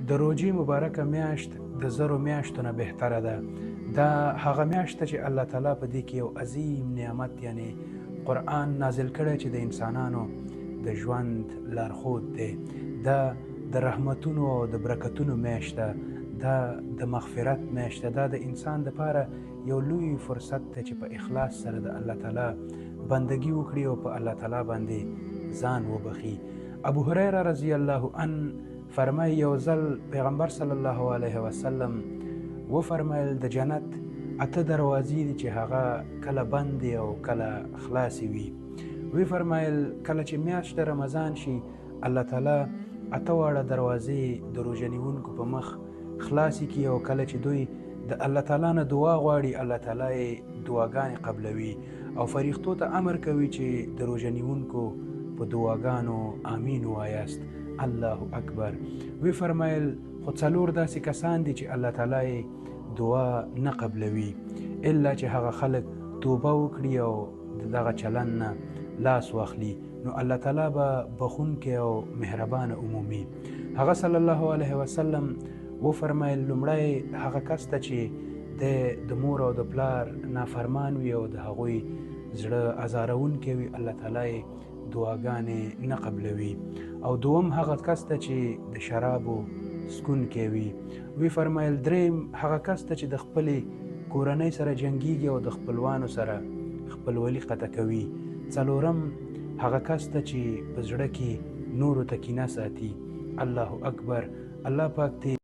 د روژې مبارکه میاشت د زرو میاشتو نه بهتره ده. دا هغه میاشت ده چې الله تعالی په دې کې یو عظیم نعمت یعنی قرآن نازل کړی چې د انسانانو د ژوند لارښود دی. دا د رحمتونو او د برکتونو میاشت ده. دا د مغفرت میاشت ده. دا د انسان دپاره یو لوی فرصت دی چې په اخلاص سره د الله تعالی بندگی وکړي او په الله تعالی باندې ځان وبخي. ابو هریره رضی الله عنه فرمایي یو ځل پیغمبر صلی الله علیه وسلم وفرمایل د جنت 8 دروازې دي چې هغه کله بند او کله خلاصې وي. وی فرمایل کله چې میاشت د رمضان شي الله تعالی 8 واړه دروازې د روژه نیونکو په مخ خلاصې کړي او کله چې دوی د الله تعالی نه دعا غواړي الله تعالی یې دعاګانې قبلوي او فرښتو ته امر کوي چې د روژه نیونکو په دعاګانو آمین وایاست. الله اکبر. وی فرمایل خو 4 داسې کسان دي چې الله تعالی دعا نه قبلوي الا چې هغه خلک توبه وکړي او دغه چلن نه لاس واخلي نو الله تعالی به بخونکی او مهربانه عمومي. هغه صلی الله علیه وسلم وفرمایل لومړی هغه کس ته چې د مور او د پلار نافرمان وي او د هغوی زړه ازارونکی وي الله تعالی دعاګانې نه قبلوي. او دوم هغه کس ته چې د شرابو څکونکی وي. وی فرمایل دریم هغه کس ته چې د خپلې کورنۍ سره جنګیږي او د خپلوانو سره خپلولي قطع کوي. څلورم هغه کس ته چې په زړه کې نورو ته کینه ساتي. الله اکبر. الله پاک ته